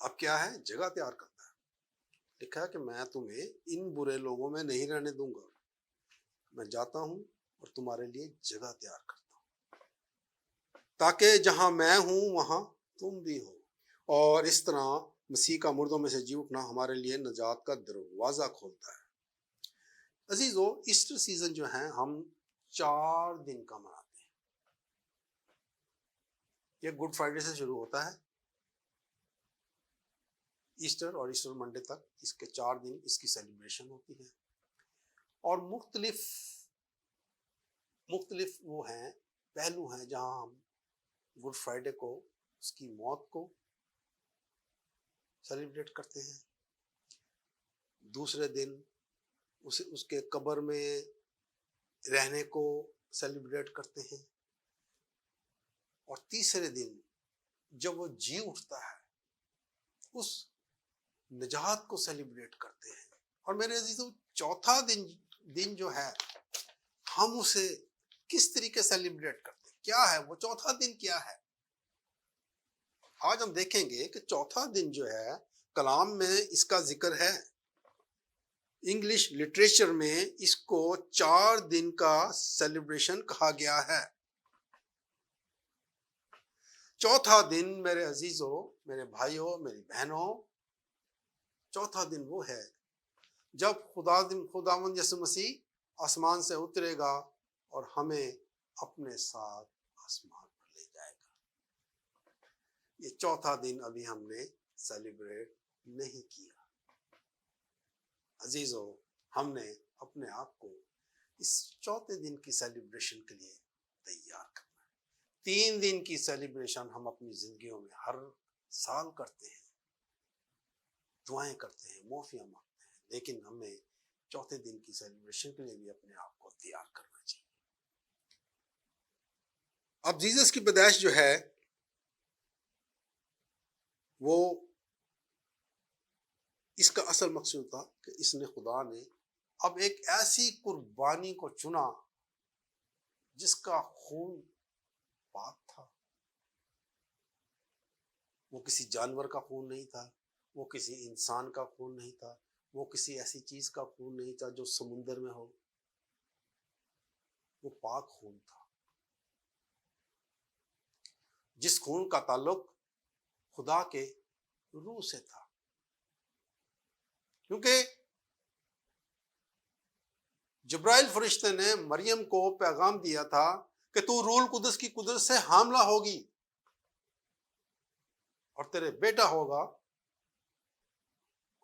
اب کیا ہے؟ جگہ تیار کرتا ہے. لکھا ہے کہ میں تمہیں ان برے لوگوں میں نہیں رہنے دوں گا، میں جاتا ہوں اور تمہارے لیے جگہ تیار کرتا ہوں تاکہ جہاں میں ہوں وہاں تم بھی ہو. اور اس طرح مسیح کا مردوں میں سے جی اٹھنا ہمارے لیے نجات کا دروازہ کھولتا ہے. عزیزو، ایسٹر سیزن جو ہے ہم 4 دن کا مناتے ہیں. یہ گڈ فرائیڈے سے شروع ہوتا ہے، ایسٹر اور ایسٹر منڈے تک اس کے 4 دن اس کی سیلیبریشن ہوتی ہے. اور مختلف وہ ہیں پہلو ہیں جہاں ہم گڈ فرائیڈے کو اس کی موت کو سیلیبریٹ کرتے ہیں، دوسرے دن اس کے قبر میں رہنے کو سیلیبریٹ کرتے ہیں، اور تیسرے دن جب وہ جی اٹھتا ہے اس نجات کو سیلیبریٹ کرتے ہیں. اور میرے عزیزو، چوتھا دن جو ہے ہم اسے کس طریقے سیلیبریٹ کرتے ہیں؟ کیا ہے وہ چوتھا دن؟ کیا ہے؟ آج ہم دیکھیں گے کہ چوتھا دن جو ہے کلام میں اس کا ذکر ہے. انگلش لٹریچر میں اس کو 4 دن کا سیلیبریشن کہا گیا ہے. چوتھا دن میرے عزیزو، میرے بھائیوں، میری بہنوں، چوتھا دن وہ ہے جب خداوند یسوع مسیح آسمان سے اترے گا اور ہمیں اپنے ساتھ آسمان پر لے جائے گا. یہ چوتھا دن ابھی ہم نے سیلیبریٹ نہیں کیا. عزیزو، ہم نے اپنے آپ کو اس چوتھے دن کی سیلیبریشن کے لیے تیار کرنا ہے. 3 دن کی سیلیبریشن ہم اپنی زندگیوں میں ہر سال کرتے ہیں، دعائیں کرتے ہیں، معافیاں مانگتے ہیں، لیکن ہمیں چوتھے دن کی سیلیبریشن کے لیے بھی اپنے آپ کو تیار کرنا چاہیے. اب جیزس کی پیدائش جو ہے وہ اس کا اصل مقصود تھا کہ اس نے خدا نے اب ایک ایسی قربانی کو چنا جس کا خون پاک تھا. وہ کسی جانور کا خون نہیں تھا، وہ کسی انسان کا خون نہیں تھا، وہ کسی ایسی چیز کا خون نہیں تھا جو سمندر میں ہو. وہ پاک خون تھا، جس خون کا تعلق خدا کے روح سے تھا. کیونکہ جبرائیل فرشتے نے مریم کو پیغام دیا تھا کہ تو روح القدس کی قدرت سے حاملہ ہوگی اور تیرے بیٹا ہوگا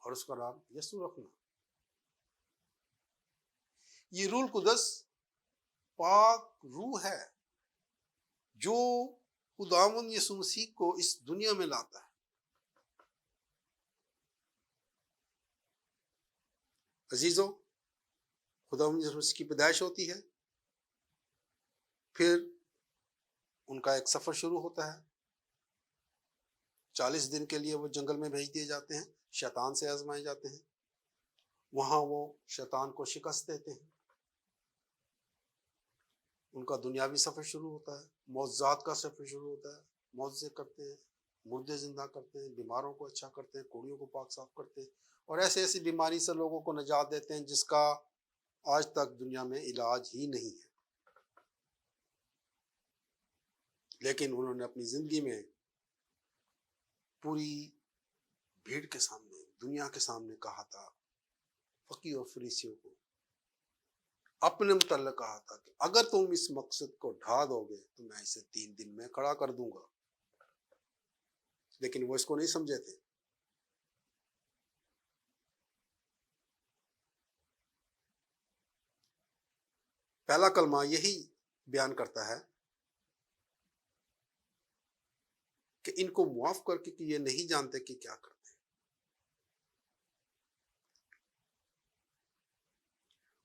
اور اس کا نام یسوع رکھنا. یہ روح القدس پاک روح ہے جو خداوند یسوع مسیح کو اس دنیا میں لاتا ہے. عزیزو، خداوند یسوع مسیح کی پیدائش ہوتی ہے، پھر ان کا ایک سفر شروع ہوتا ہے. 40 دن کے لیے وہ جنگل میں بھیج دیے جاتے ہیں، شیطان سے آزمائے جاتے ہیں. وہاں وہ شیطان کو شکست دیتے ہیں. ان کا دنیاوی سفر شروع ہوتا ہے، معجزات کا سفر شروع ہوتا ہے. معجزے کرتے ہیں، مردے زندہ کرتے ہیں، بیماروں کو اچھا کرتے ہیں، کوڑیوں کو پاک صاف کرتے ہیں، اور ایسی بیماری سے لوگوں کو نجات دیتے ہیں جس کا آج تک دنیا میں علاج ہی نہیں ہے. لیکن انہوں نے اپنی زندگی میں پوری بھیڑ کے سامنے، دنیا کے سامنے کہا تھا، فقیہ اور فریسیوں کو اپنے متعلق کہا تھا کہ اگر تم اس مقصد کو ڈھا دو گے تو میں اسے 3 دن میں کھڑا کر دوں گا. لیکن وہ اس کو نہیں سمجھے تھے. پہلا کلمہ یہی بیان کرتا ہے کہ ان کو معاف کر کے کہ یہ نہیں جانتے کہ کیا کرتے ہیں.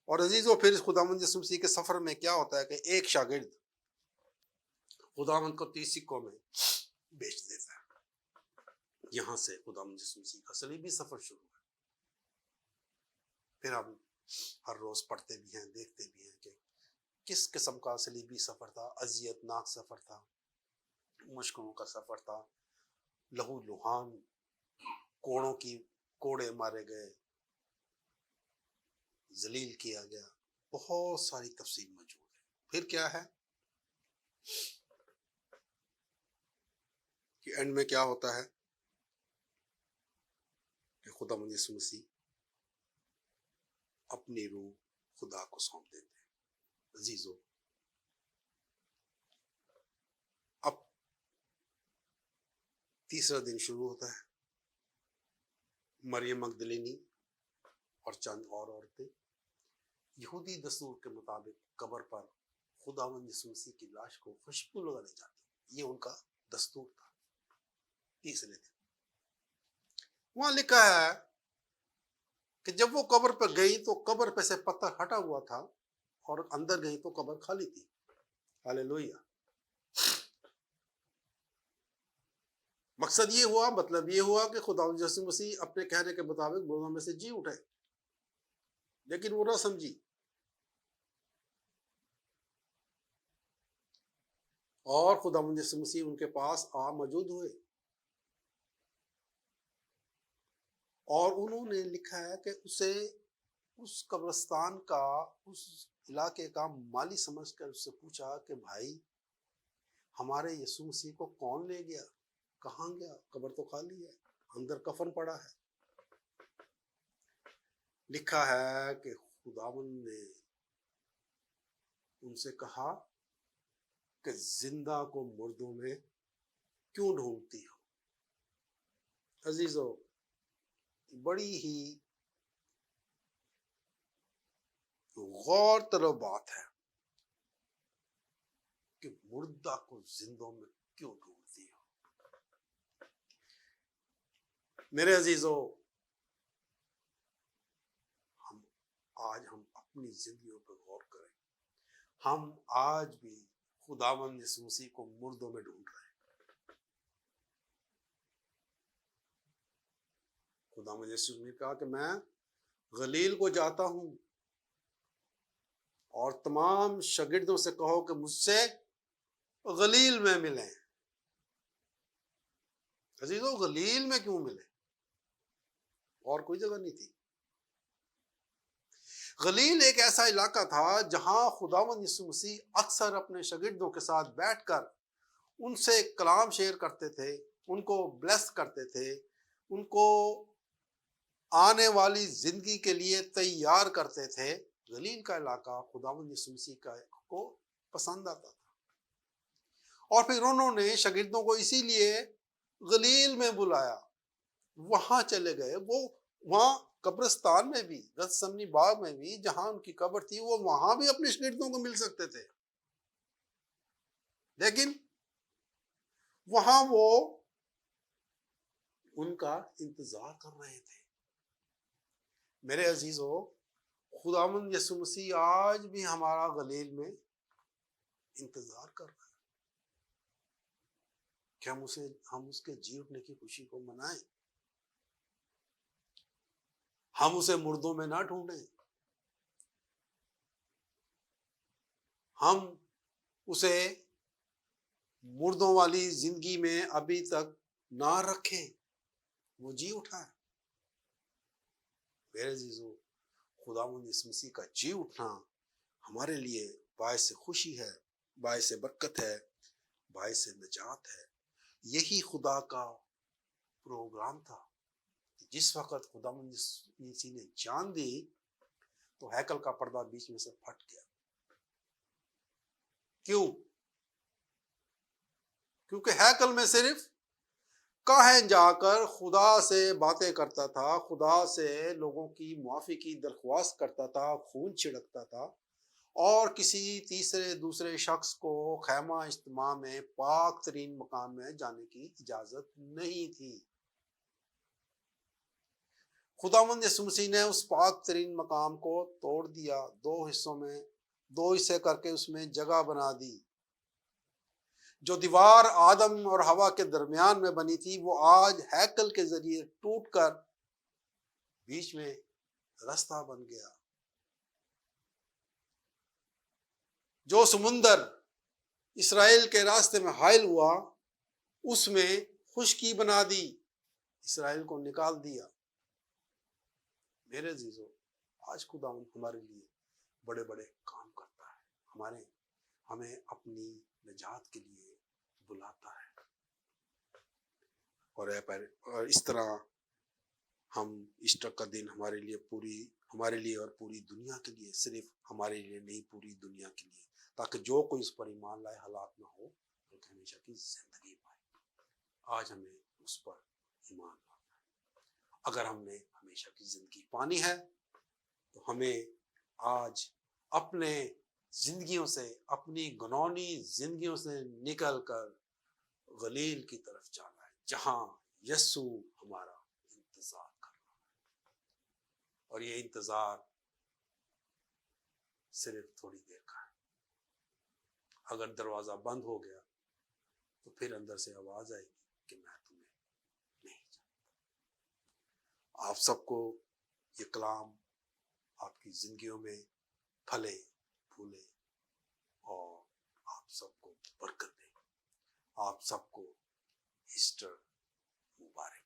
اور عزیزو، پھر خداوند یسوع مسیح کے سفر میں کیا ہوتا ہے کہ ایک شاگرد خداوند کو 30 سکوں میں بیچ دیتا ہے. یہاں سے خداوند یسوع مسیح کا صلیبی سفر شروع ہے. پھر ہم ہر روز پڑھتے بھی ہیں، دیکھتے بھی ہیں کہ کس قسم کا صلیبی سفر تھا. اذیت ناک سفر تھا، مشکلوں کا سفر تھا، لہو لہان کوڑے مارے گئے، ذلیل کیا گیا، بہت ساری تفصیل موجود ہے۔ پھر کیا ہے کہ اینڈ میں کیا ہوتا ہے کہ خداوند یسوع مسیح اپنی روح خدا کو سونپ دیتے ہیں۔ عزیزو، اب تیسرا دن شروع ہوتا ہے۔ مریم مگدلینی اور چند اور عورتیں یہودی دستور کے مطابق قبر پر خداوند یسوع مسیح کی لاش کو خوشبو لگانے جاتی، یہ ان کا دستور تھا۔ تیسرے دن وہاں لکھا ہے کہ جب وہ قبر پہ گئی تو قبر پہ سے پتھر ہٹا ہوا تھا، اور اندر گئی تو قبر خالی تھی۔ ہاللیلویہ۔ مقصد یہ ہوا، مطلب یہ ہوا کہ خداوند یسوع مسیح اپنے کہنے کے مطابق مردوں میں سے جی اٹھے، لیکن وہ نہ سمجھی، اور خداوند یسوع مسیح ان کے پاس موجود ہوئے، اور انہوں نے لکھا ہے کہ اسے اس قبرستان کا، اس علاقے کا مالی سمجھ کر اس سے پوچھا کہ بھائی، ہمارے یسوع مسیح کو کون لے گیا؟ کہاں گیا؟ قبر تو خالی ہے، اندر کفن پڑا ہے۔ لکھا ہے کہ خداوند نے ان سے کہا کہ زندہ کو مردوں میں کیوں ڈھونڈتی ہو؟ عزیزو، بڑی ہی غور طلب بات ہے کہ مردہ کو زندوں میں کیوں ڈھونڈتی ہو؟ میرے عزیزو، آج ہم اپنی زندگیوں پر غور کریں۔ ہم آج بھی خداوند یسوع مسیح کو مردوں میں ڈھونڈ رہے ہیں۔ خداوند یسوع نے کہا کہ میں غلیل کو جاتا ہوں، اور تمام شاگردوں سے کہو کہ مجھ سے غلیل میں ملیں۔ عزیزو، غلیل میں کیوں ملیں؟ اور کوئی جگہ نہیں تھی۔ غلیل ایک ایسا علاقہ تھا جہاں خداوند یسوع مسیح اکثر اپنے شاگردوں کے ساتھ بیٹھ کر ان سے کلام شیئر کرتے تھے، ان کو بلیس کرتے تھے، ان کو آنے والی زندگی کے لیے تیار کرتے تھے۔ غلیل کا علاقہ خداوند یسوع مسیح کو پسند آتا تھا، اور پھر انہوں نے شاگردوں کو اسی لیے غلیل میں بلایا، وہاں چلے گئے۔ وہ وہاں قبرستان میں بھی، گتسمنی باغ میں بھی جہاں ان کی قبر تھی، وہ وہاں بھی اپنے شاگردوں کو مل سکتے تھے، لیکن وہاں وہ ان کا انتظار کر رہے تھے۔ میرے عزیزو، خداوند یسوع مسیح آج بھی ہمارا غلیل میں انتظار کر رہا ہے کہ ہم اس کے جی اٹھنے کی خوشی کو منائیں، ہم اسے مردوں میں نہ ڈھونڈیں، ہم اسے مردوں والی زندگی میں ابھی تک نہ رکھیں، وہ جی اٹھا ہے۔ میرے عزیزو، خداوند یسوع مسیح کا جی اٹھنا ہمارے لیے باعث خوشی ہے، باعث برکت ہے، باعث نجات ہے۔ یہی خدا کا پروگرام تھا۔ جس وقت خداوند یسوع مسیح نے جان دی تو ہیکل کا پردہ بیچ میں سے پھٹ گیا۔ کیوں؟ کیونکہ ہیکل میں صرف کاہن جا کر خدا سے باتیں کرتا تھا، خدا سے لوگوں کی معافی کی درخواست کرتا تھا، خون چھڑکتا تھا، اور کسی تیسرے دوسرے شخص کو خیمہ اجتماع میں پاک ترین مقام میں جانے کی اجازت نہیں تھی۔ خداوند یسوع مسیح نے اس پاک ترین مقام کو توڑ دیا، دو حصے کر کے اس میں جگہ بنا دی۔ جو دیوار آدم اور حوا کے درمیان میں بنی تھی، وہ آج ہیکل کے ذریعے ٹوٹ کر بیچ میں رستہ بن گیا۔ جو سمندر اسرائیل کے راستے میں حائل ہوا، اس میں خشکی بنا دی۔ اسرائیل کو نکال دیا. میرے عزیزو، آج خداوند ہمارے لیے بڑے بڑے کام کرتا ہے، ہمیں اپنی نجات کے لیے بلاتا ہے. اور اس طرح ہم ایسٹر کا دن ہمارے لیے اور پوری دنیا کے لیے، صرف ہمارے لیے نہیں، پوری دنیا کے لیے، تاکہ جو کوئی اس پر ایمان لائے ہلاک نہ ہو بلکہ ہمیشہ کی زندگی پائے. آج ہمیں اس پر ایمان لانا ہے. اگر ہم نے ہمیشہ کی زندگی پانی ہے تو ہمیں آج اپنے زندگیوں سے، اپنی گناہی زندگیوں سے نکل کر غلیل کی طرف جانا ہے، جہاں یسوع ہمارا انتظار کر رہا ہے. اور یہ انتظار صرف تھوڑی دیر کا ہے. اگر دروازہ بند ہو گیا تو پھر اندر سے آواز آئے گی کہ میں تمہیں نہیں جانتا. آپ سب کو یہ کلام آپ کی زندگیوں میں پھلے پھولے اور آپ سب کو برکت دے. آپ سب کو ایسٹر مبارک.